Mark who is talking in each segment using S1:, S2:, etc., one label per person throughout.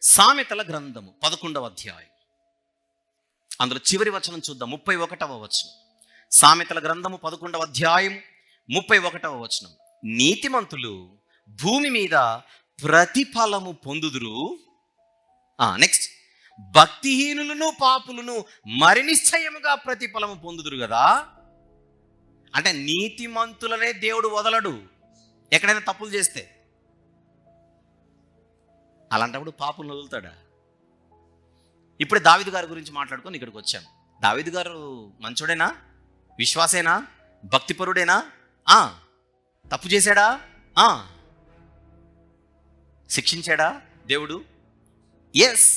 S1: సామెతల గ్రంథము 11వ అధ్యాయం, అందులో చివరి వచనం చూద్దాం. 31వ వచనం. సామెతల గ్రంథము 11వ అధ్యాయం 31వ వచనం. నీతిమంతులు భూమి మీద ప్రతిఫలము పొందుదురు. నెక్స్ట్, భక్తిహీనులను పాపులను మరి నిశ్చయముగా ప్రతిఫలము పొందుదురు కదా. అంటే నీతిమంతులనే దేవుడు వదలడు ఎక్కడైనా తప్పులు చేస్తే. అలాంటప్పుడు పాపులను వదులుతాడా? ఇప్పుడే దావీదు గారి గురించి మాట్లాడుకొని ఇక్కడికి వచ్చాం. దావీదు గారు మంచోడేనా? విశ్వాసేనా? భక్తిపరుడేనా? తప్పు చేశాడా? శిక్షించాడా దేవుడు? ఎస్.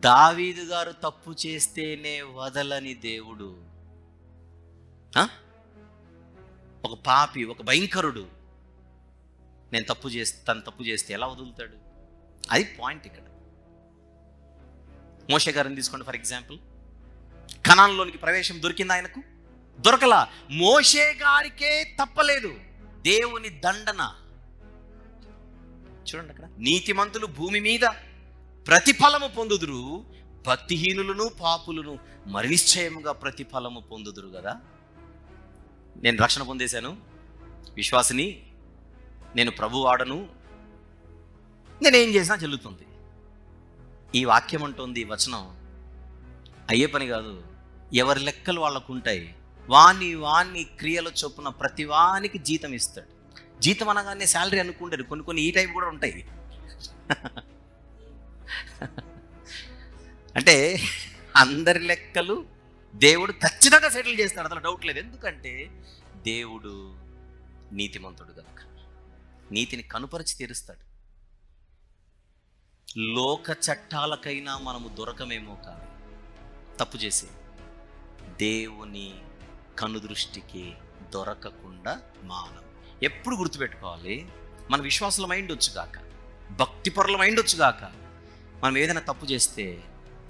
S1: దావీదు గారు తప్పు చేస్తేనే వదలని దేవుడు ఒక పాపి, ఒక భయంకరుడు నేను తప్పు చేస్తే ఎలా వదులుతాడు? అది పాయింట్ ఇక్కడ. మోషే గారిని తీసుకోండి ఫర్ ఎగ్జాంపుల్. కనాన్లోనికి ప్రవేశం దొరికింది ఆయనకు? దొరకలా. మోషే గారికే తప్పలేదు, దేవుని దండన. చూడండి అక్కడ, నీతిమంతులు భూమి మీద ప్రతిఫలము పొందుదురు, భక్తిహీనులను పాపులను మరి నిశ్చయముగా ప్రతిఫలము పొందుదురు కదా. నేను రక్షణ పొందేశాను, విశ్వాసిని, నేను ప్రభు వాడను, నేనేం చేసినా చెల్లుతుంది. ఈ వాక్యం అంటుంది, ఈ వచనం అయ్యే పని కాదు. ఎవరి లెక్కలు వాళ్ళకు ఉంటాయి. వాణ్ణి క్రియల చొప్పున ప్రతి వానికి జీతం ఇస్తాడు. జీతం అనగానే శాలరీ అనుకుంటారు. కొన్ని ఈ టైప్ కూడా ఉంటాయి. అంటే అందరి లెక్కలు దేవుడు ఖచ్చితంగా సెటిల్ చేస్తాడు, అసలు డౌట్ లేదు. ఎందుకంటే దేవుడు నీతిమంతుడు కనుక నీతిని కనుపరిచి తీరుస్తాడు. లోక చట్టాలకైనా మనము దొరకమేమో కానీ తప్పు చేసి దేవుని కనుదృష్టికి దొరకకుండా మానం. ఎప్పుడు గుర్తుపెట్టుకోవాలి, మన విశ్వాసుల మైండ్ వచ్చుగాక, భక్తిపరుల మైండ్ వచ్చుగాక, మనం ఏదైనా తప్పు చేస్తే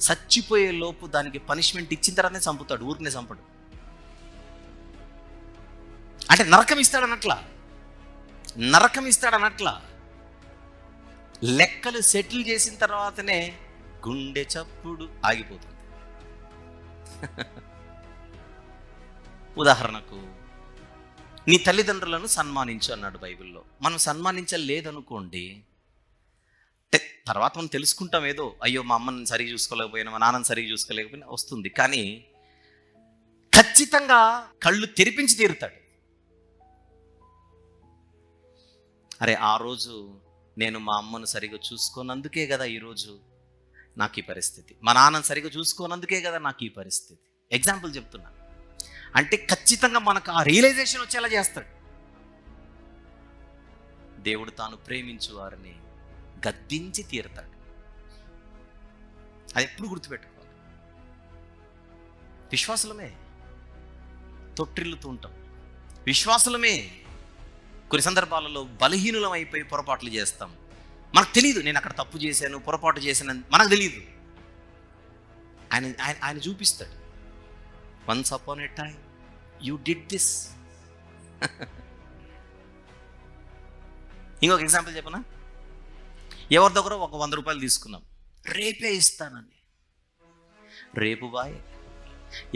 S1: చచ్చిపోయే లోపు దానికి పనిష్మెంట్ ఇచ్చిన తర్వాతనే చంపుతాడు, ఊరికనే చంపడు. అంటే నరకం ఇస్తాడనట్లా. లెక్కలు సెటిల్ చేసిన తర్వాతనే గుండె చప్పుడు ఆగిపోతుంది. ఉదాహరణకు, నీ తల్లిదండ్రులను సన్మానించు అన్నాడు బైబిల్లో. మనం సన్మానించలేదనుకోండి, తర్వాత మనం తెలుసుకుంటాం, ఏదో అయ్యో మా అమ్మని సరిగ్గా చూసుకోలేకపోయినా, మా నాన్నని సరిగ్గా చూసుకోలేకపోయినా వస్తుంది. కానీ ఖచ్చితంగా కళ్ళు తెరిపించి తీరుతాడు. అరే, ఆ రోజు నేను మా అమ్మను సరిగ్గా చూసుకోనందుకే కదా ఈరోజు నాకు ఈ పరిస్థితి, మా నాన్నని సరిగ్గా చూసుకోనందుకే కదా నాకు ఈ పరిస్థితి. ఎగ్జాంపుల్ చెప్తున్నా. అంటే ఖచ్చితంగా మనకు ఆ రియలైజేషన్ వచ్చేలా చేస్తాడు. దేవుడు తాను ప్రేమించు వారిని గద్దించి తీరుతాడు. అది ఎప్పుడు గుర్తుపెట్టుకోవాలి. విశ్వాసులమే తొట్టిల్లుతూ ఉంటాం, విశ్వాసులమే కొన్ని సందర్భాలలో బలహీనులం అయిపోయి పొరపాట్లు చేస్తాం. మనకు తెలియదు, నేను అక్కడ తప్పు చేశాను, పొరపాటు చేశాను, మనకు తెలియదు. ఆయన చూపిస్తాడు. Once upon a time you did this. ఇంకొక ఎగ్జాంపుల్ చెప్పనా? ఎవరి దగ్గర ఒక 100 రూపాయలు తీసుకున్నాం, రేపే ఇస్తానని. రేపు బాయే,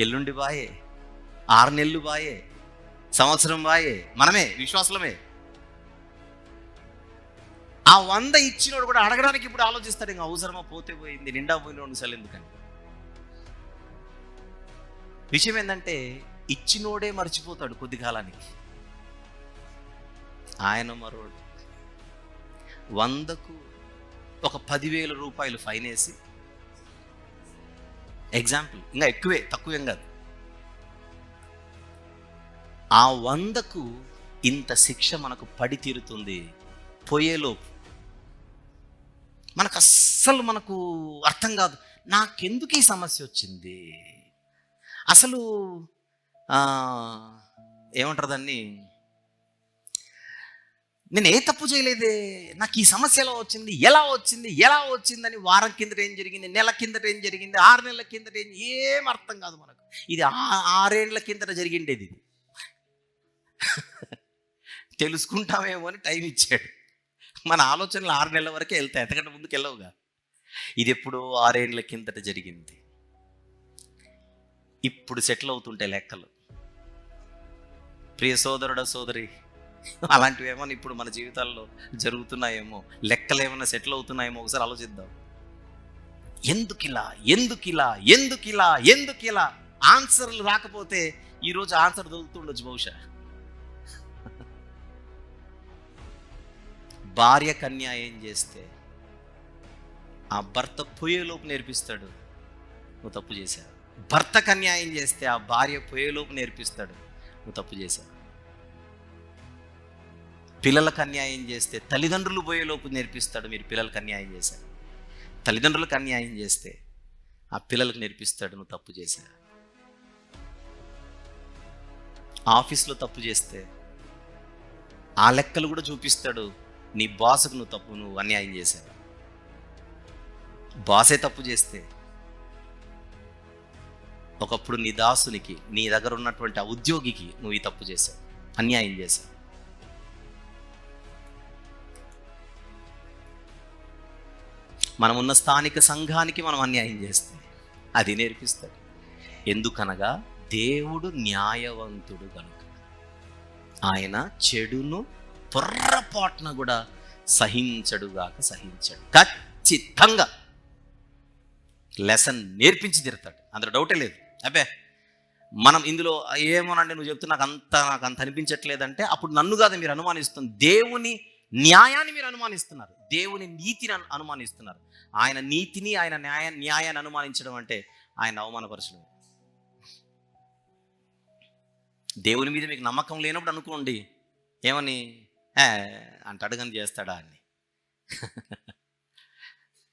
S1: ఎల్లుండి బాయే, 6 నెలలు బాయే, సంవత్సరం బాయే. మనమే విశ్వాసులమే. ఆ 100 ఇచ్చినోడు కూడా అడగడానికి ఇప్పుడు ఆలోచిస్తాడు, ఇంకా అవసరమా, పోతే పోయింది, నిండా పోయిన 2 సార్లు ఎందుకని. విషయం ఏంటంటే ఇచ్చినోడే మర్చిపోతాడు కొద్ది కాలానికి. ఆయన మరోడు 100కు ఒక 10,000 రూపాయలు ఫైన్ వేసి, ఎగ్జాంపుల్, ఇంకా ఎక్కువే, తక్కువేం కాదు, ఆ 100కు ఇంత శిక్ష మనకు పడి తీరుతుంది. పోయేలోపు మనకు అర్థం కాదు, నాకెందుకు ఈ సమస్య వచ్చింది, అసలు ఏమంటారు దాన్ని, నేను ఏ తప్పు చేయలేదే, నాకు ఈ సమస్య ఎలా వచ్చిందని వారం కిందట ఏం జరిగింది, నెల కిందట ఏం జరిగింది, 6 నెలల కిందట ఏం అర్థం కాదు మనకు. ఇది 6 ఏళ్ల కిందట జరిగిండేది. తెలుసుకుంటామేమో అని టైం ఇచ్చాడు. మన ఆలోచనలు 6 నెలల వరకే వెళ్తాయి, ఎంతకంటే ముందుకు వెళ్ళవుగా. ఇది ఎప్పుడో 6 ఏళ్ళ కిందట జరిగింది. ఇప్పుడు సెటిల్ అవుతుంటే లెక్కలు. ప్రియ సోదరుడా సోదరి, అలాంటివి ఏమన్నా ఇప్పుడు మన జీవితాల్లో జరుగుతున్నాయేమో, లెక్కలు ఏమన్నా సెటిల్ అవుతున్నాయేమో ఒకసారి ఆలోచిద్దాం. ఎందుకిలా ఎందుకిలా ఎందుకిలా ఎందుకిలా ఆన్సర్లు రాకపోతే ఈరోజు ఆన్సర్ దొరుకుతుండొచ్చు బహుశా. భార్యకు అన్యాయం చేస్తే ఆ భర్త పోయేలోపు నేర్పిస్తాడు, నువ్వు తప్పు చేశావు. భర్తకు అన్యాయం చేస్తే ఆ భార్య పోయేలోపు నేర్పిస్తాడు, నువ్వు తప్పు చేశావు. పిల్లలకు అన్యాయం చేస్తే తల్లిదండ్రులు పోయేలోపు నేర్పిస్తాడు, మీరు పిల్లలకు అన్యాయం చేశారు. తల్లిదండ్రులకు అన్యాయం చేస్తే ఆ పిల్లలకు నేర్పిస్తాడు, నువ్వు తప్పు చేశావు. ఆఫీస్లో తప్పు చేస్తే ఆ లెక్కలు కూడా చూపిస్తాడు, నీ బాస్కు నువ్వు అన్యాయం చేశావు. బాసే తప్పు చేస్తే ఒకప్పుడు నీ దాసునికి, నీ దగ్గర ఉన్నటువంటి ఆ ఉద్యోగికి నువ్వు ఈ తప్పు చేశావు, అన్యాయం చేశావు. మనం ఉన్న స్థానిక సంఘానికి మనం అన్యాయం చేస్తే అది నేర్పిస్తాడు. ఎందుకనగా దేవుడు న్యాయవంతుడు కనుక ఆయన చెడును పొర్రపాటున కూడా సహించడుగాక సహించడు. ఖచ్చితంగా లెసన్ నేర్పించి తీరుతాడు, అందులో డౌటే లేదు. అబ్బే మనం ఇందులో ఏమోనంటే నువ్వు చెప్తే నాకు అంత అనిపించట్లేదంటే అప్పుడు నన్ను కాదు మీరు అనుమానిస్తుంది, దేవుని న్యాయాన్ని మీరు అనుమానిస్తున్నారు, దేవుని నీతిని అనుమానిస్తున్నారు. ఆయన నీతిని ఆయన న్యాయాన్ని అనుమానించడం అంటే ఆయన అవమానపరచడం. దేవుని మీద మీకు నమ్మకం లేనప్పుడు అనుకోండి, ఏమని అంటే అడగని చేస్తాడా అని.